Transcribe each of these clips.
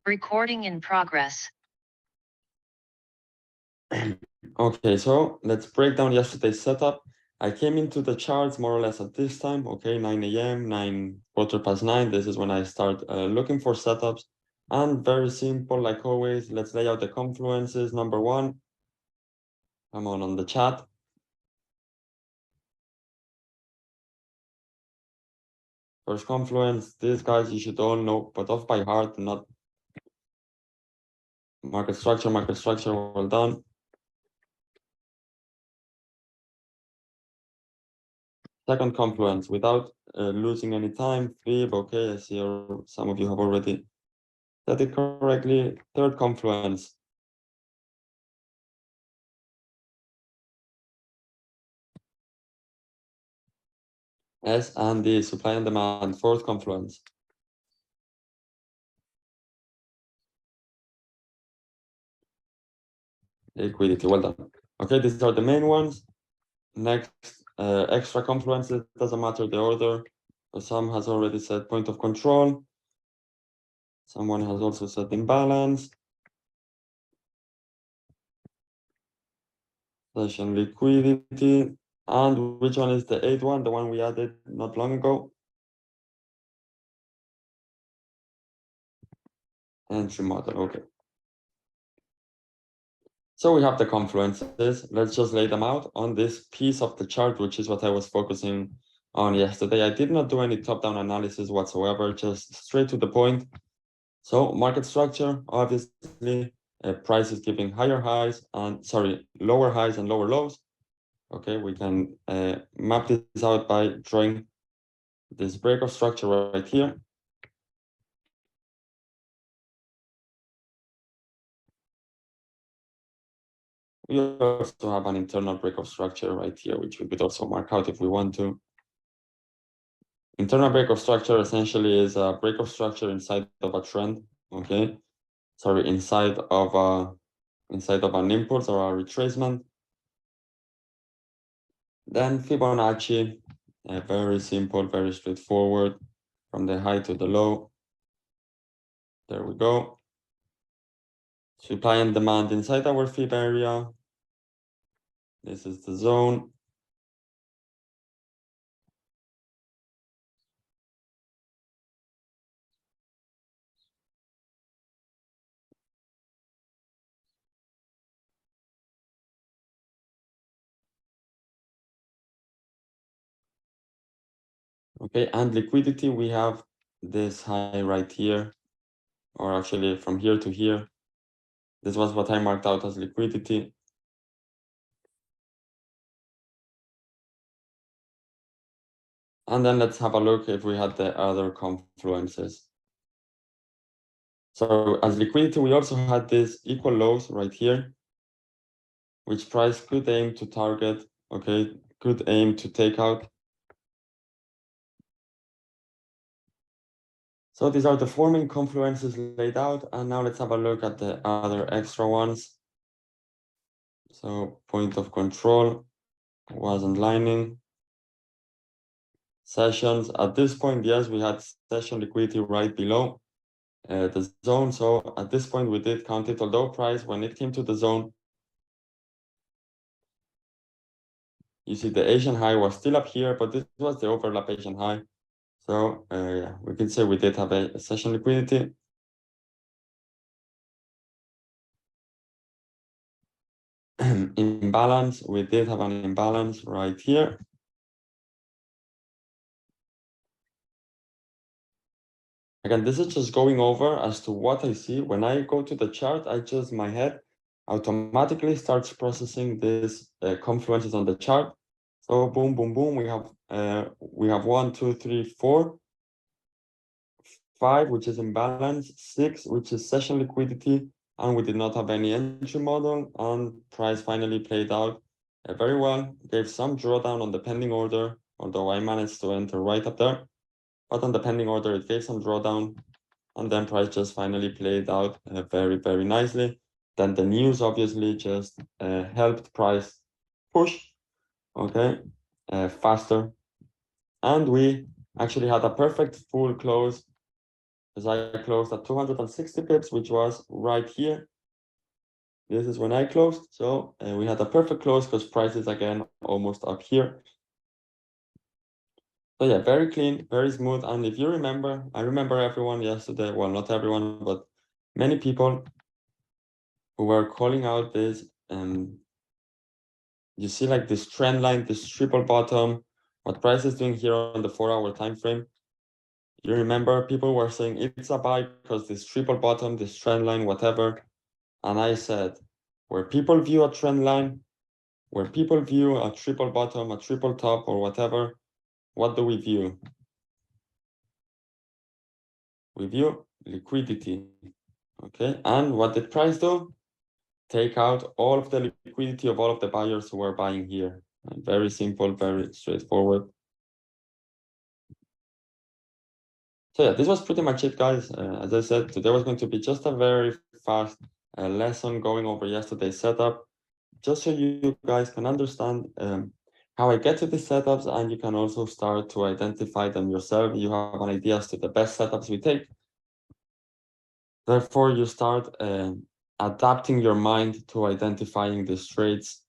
Recording in progress. Okay, so let's break down yesterday's setup. I came into the charts more or less at this time, okay, 9 a.m., 9:15. This is when I start looking for setups. And very simple, like always, let's lay out the confluences. Number one, come on the chat. First confluence, these guys you should all know, but off by heart, not market structure, well done. Second confluence, without losing any time, Fib, okay, I see some of you have already said it correctly. Third confluence. S and D, supply and demand, fourth confluence. Liquidity, well done. Okay, these are the main ones. Next, extra confluences, doesn't matter the order. Some has already said point of control. Someone has also said imbalance. Session liquidity. And which one is the eighth one? The one we added not long ago. Entry model, okay. So we have the confluences. Let's just lay them out on this piece of the chart, which is what I was focusing on yesterday. I did not do any top-down analysis whatsoever, just straight to the point. So market structure, obviously, price is giving lower highs and lower lows. Okay, we can map this out by drawing this break of structure right here. We also have an internal break of structure right here, which we could also mark out if we want to. Internal break of structure essentially is a break of structure inside of a trend, okay? Sorry, inside of an impulse or a retracement. Then Fibonacci, very simple, very straightforward, from the high to the low. There we go. Supply and demand inside our Fib area. This is the zone. Okay, and liquidity, we have this high right here, or actually from here to here. This was what I marked out as liquidity. And then let's have a look if we had the other confluences. So as liquidity, we also had these equal lows right here, which price could aim to target, okay, could aim to take out. So these are the four main confluences laid out, and now let's have a look at the other extra ones. So point of control wasn't lining. Sessions, at this point, yes, we had session liquidity right below the zone. So at this point, we did count it, although price, when it came to the zone, you see the Asian high was still up here, but this was the overlap Asian high. So yeah, we could say we did have a session liquidity. Imbalance, we did have an imbalance right here. Again, this is just going over as to what I see. When I go to the chart, my head automatically starts processing this confluences on the chart. So boom, boom, boom, we have 1, 2, 3, 4, 5, which is imbalance, 6, which is session liquidity, and we did not have any entry model, and price finally played out very well, gave some drawdown on the pending order, although I managed to enter right up there, but on the pending order, it gave some drawdown, and then price just finally played out very, very nicely. Then the news obviously just helped price push, okay, faster, and we actually had a perfect full close because I closed at 260 pips, which was right here. This is when I closed. So we had a perfect close because price is again almost up here. So yeah, very clean, very smooth. And if you remember, I remember everyone yesterday, well, not everyone, but many people who were calling out this. You see like this trend line, this triple bottom, what price is doing here on the 4-hour time frame. You remember people were saying it's a buy because this triple bottom, this trend line, whatever. And I said, where people view a trend line, where people view a triple bottom, a triple top, or whatever, what do we view? We view liquidity. Okay, and what did price do? Take out all of the liquidity of all of the buyers who were buying here. Very simple, very straightforward. So yeah, this was pretty much it, guys. As I said, today was going to be just a very fast lesson going over yesterday's setup, just so you guys can understand how I get to these setups, and you can also start to identify them yourself. You have an idea as to the best setups we take. Therefore, you start adapting your mind to identifying these trades.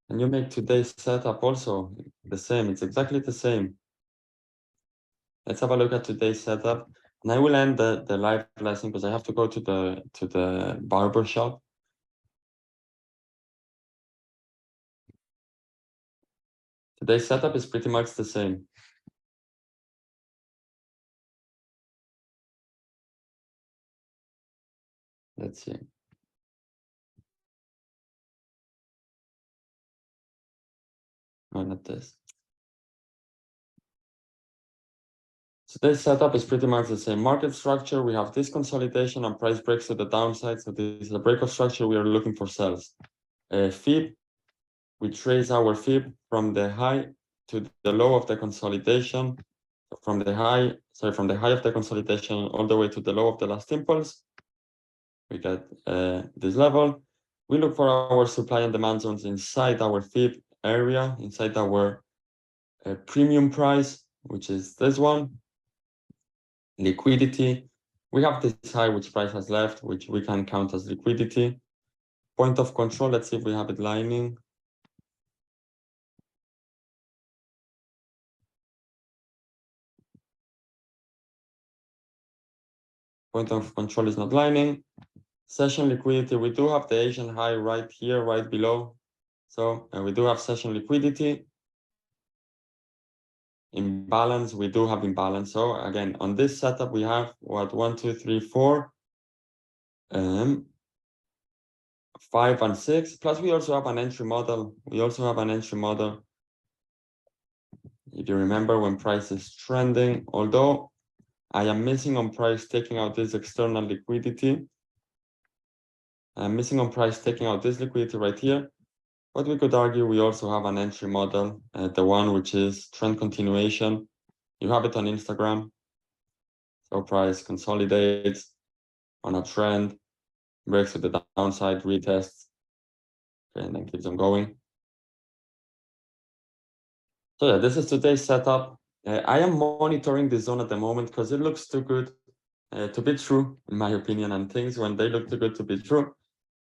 And you make today's setup also the same. It's exactly the same. Let's have a look at today's setup. And I will end the live lesson because I have to go to the barber shop. Today's setup is pretty much the same. Let's see. No, not this. Today's setup is pretty much the same. Market structure, we have this consolidation and price breaks to the downside. So this is a break of structure. We are looking for sells. Fib, we trace our Fib from the high to the low of the consolidation, from the high of the consolidation all the way to the low of the last impulse. We get this level. We look for our supply and demand zones inside our Fib area, inside our premium price, which is this one. Liquidity, we have this high which price has left, which we can count as liquidity. Point of control, let's see if we have it lining. Point of control is not lining. Session liquidity, we do have the Asian high right here, right below. So we do have session liquidity. Imbalance, we do have imbalance. So again, on this setup, we have what 1, 2, 3, 4, 5 and 6. Plus, we also have an entry model. If you remember when price is trending, although I am missing on price taking out this external liquidity. I'm missing on price taking out this liquidity right here. But we could argue we also have an entry model, the one which is trend continuation. You have it on Instagram. So price consolidates on a trend, breaks to the downside, retests, okay, and then keeps on going. So yeah, this is today's setup. I am monitoring the zone at the moment because it looks too good to be true, in my opinion, and things when they look too good to be true,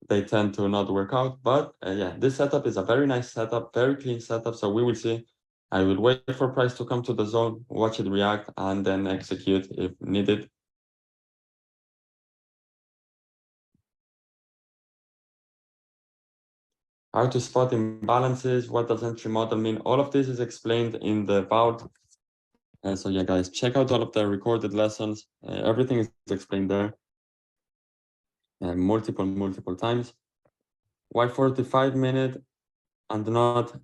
they tend to not work out. But yeah, this setup is a very nice setup, very clean setup. So we will see. I will wait for price to come to the zone, watch it react, and then execute if needed. How to spot imbalances, what does entry model mean? All of this is explained in the vault. So yeah, guys, check out all of the recorded lessons. Everything is explained there multiple times. Why 45-minute and not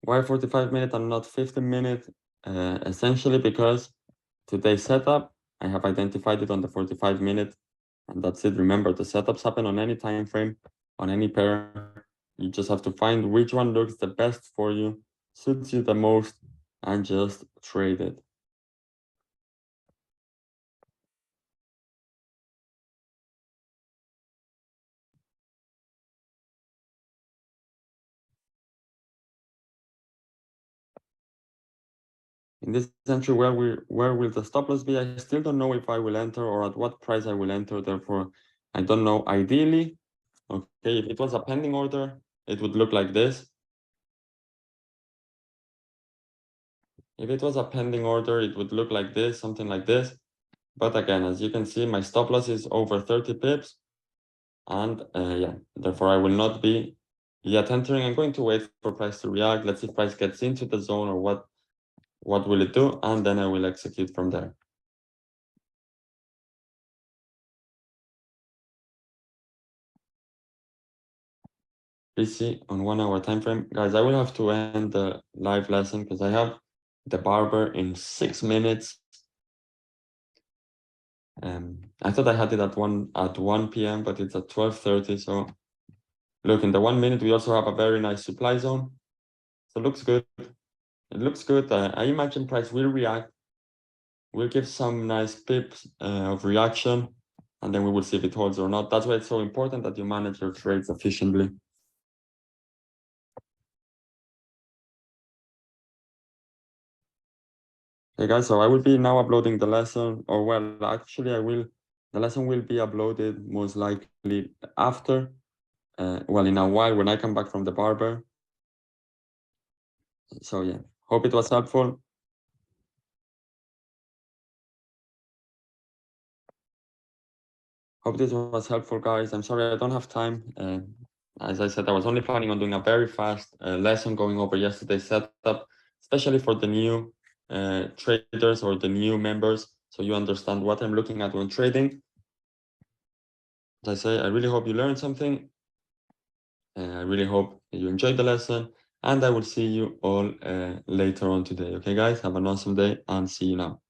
why 45-minute and not 15-minute? Essentially because today's setup, I have identified it on the 45-minute, and that's it. Remember, the setups happen on any time frame, on any pair. You just have to find which one looks the best for you, suits you the most, and just trade it. in this entry, where will the stop loss be? I still don't know if I will enter or at what price I will enter. Therefore, I don't know. Ideally, okay, if it was a pending order, it would look like this. If it was a pending order, it would look like this, something like this. But again, as you can see, my stop loss is over 30 pips. And yeah, therefore I will not be yet entering. I'm going to wait for price to react. Let's see if price gets into the zone or what will it do, and then I will execute from there. PC on 1 hour time frame. Guys, I will have to end the live lesson because I have the barber in 6 minutes. I thought I had it at 1 p.m., but it's at 12:30. So look, in the 1 minute, we also have a very nice supply zone. So it looks good. It looks good. I imagine price will react. We'll give some nice pips of reaction, and then we will see if it holds or not. That's why it's so important that you manage your trades efficiently. Hey guys, so I will be now uploading the lesson, or well, actually the lesson will be uploaded most likely after, well, in a while when I come back from the barber. So yeah, hope it was helpful. Hope this was helpful, guys. I'm sorry I don't have time. As I said, I was only planning on doing a very fast lesson going over yesterday's setup, especially for the new traders or the new members, so you understand what I'm looking at when trading. As I say, I really hope you learned something. I really hope you enjoyed the lesson, and I will see you all later on today. Okay, guys, have an awesome day and see you now.